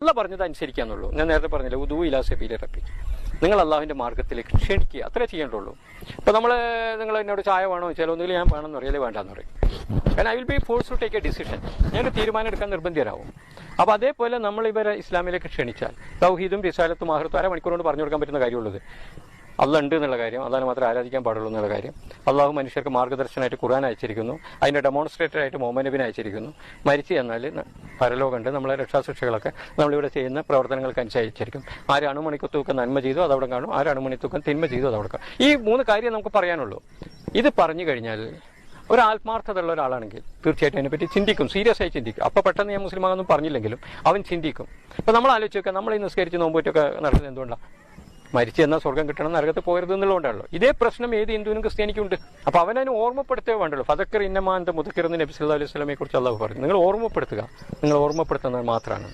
അല്ല പറഞ്ഞത് അനുസരിക്കാന്നുള്ളൂ. ഞാൻ നേരത്തെ പറഞ്ഞില്ല, ഉദൂ ഇലാ സബീലി റബ്ബി, നിങ്ങൾ അള്ളാഹുവിന്റെ മാർഗത്തിലേക്ക് ക്ഷണിക്കുക, അത്രേ ചെയ്യേണ്ടുള്ളൂ. ഇപ്പൊ നിങ്ങൾ എന്നോട് ചായ വേണോ ചോദിച്ചാൽ ഒന്നുകിൽ ഞാൻ വേണമെന്ന് പറയും, അല്ലെങ്കിൽ വേണ്ടാന്ന് പറയും. കാരണം I will be forced to take a decision. ഞാനൊരു തീരുമാനം എടുക്കാൻ നിർബന്ധിതരാകും. അപ്പൊ അതേപോലെ നമ്മൾ ഇവരെ ഇസ്ലാമിലേക്ക് ക്ഷണിച്ചാൽ തൗഹീദും റിസാലത്തും ആഖിറത്തും അരമണിക്കൂർ കൊണ്ട് പറഞ്ഞു കൊടുക്കാൻ പറ്റുന്ന കാര്യമുള്ളത്. അള്ളാഹ് ഉണ്ട് എന്നുള്ള കാര്യം, അള്ളാഹിനെ മാത്രമേ ആരാധിക്കാൻ പാടുള്ളൂ എന്നുള്ള കാര്യം, അള്ളാഹു മനുഷ്യർക്ക് മാർഗ്ഗദർശനമായിട്ട് ഖുർആൻ അയച്ചിരിക്കുന്നു, അതിന്റെ ഡെമോൺസ്ട്രേറ്റർ ആയിട്ട് മുഹമ്മദ് നബിനെ അയച്ചിരിക്കുന്നു. മരിച്ചു എന്നാൽ പരലോകമുണ്ട്, നമ്മളെ രക്ഷാശിക്ഷകളൊക്കെ നമ്മളിവിടെ ചെയ്യുന്ന പ്രവർത്തനങ്ങൾക്ക് അനുസരിച്ചിരിക്കും. ആര് അണുമണിക്കത്തൂക്കം നന്മ ചെയ്തു അതവിടെ കാണും, ആര് അണുമണിത്തൂക്കം തിന്മ ചെയ്തു അതവിടെ കാണും. ഈ 3 കാര്യം നമുക്ക് പറയാനുള്ളൂ. ഇത് പറഞ്ഞു കഴിഞ്ഞാൽ ഒരു ആത്മാർത്ഥത ഉള്ള ഒരാളാണെങ്കിൽ തീർച്ചയായിട്ടും അതിനെപ്പറ്റി ചിന്തിക്കും, സീരിയസ് ആയി ചിന്തിക്കും. അപ്പോൾ പെട്ടെന്ന് ഞാൻ മുസ്ലിമാണെന്നും പറഞ്ഞില്ലെങ്കിലും അവൻ ചിന്തിക്കും. ഇപ്പം നമ്മൾ ആലോചിച്ച് നോക്കാം, നമ്മൾ ഈ നിസ്കരിച്ച് നോമ്പൂറ്റൊക്കെ നടക്കുന്നത് എന്തുകൊണ്ടാണ്? മരിച്ചു എന്നാൽ സ്വർഗം കിട്ടണം, നരകത്ത് പോകരുത് എന്നുള്ളതുകൊണ്ടാണല്ലോ. ഇതേ പ്രശ്നം ഏത് ഹിന്ദുവിനും ക്രിസ്ത്യാനിക്കും ഉണ്ട്. അപ്പോൾ അവനതിന് ഓർമ്മപ്പെടുത്തേ വേണ്ടുള്ളൂ. ഫദക്കർ ഇന്നമാന്റെ മുദക്കിറന്ന് നബി സല്ലല്ലാഹു അലൈഹി വസല്ലമയെ കുറിച്ച് അള്ളാഹു പറഞ്ഞു, നിങ്ങൾ ഓർമ്മപ്പെടുത്തുക, നിങ്ങൾ ഓർമ്മപ്പെടുത്തുന്നത് മാത്രമാണ്.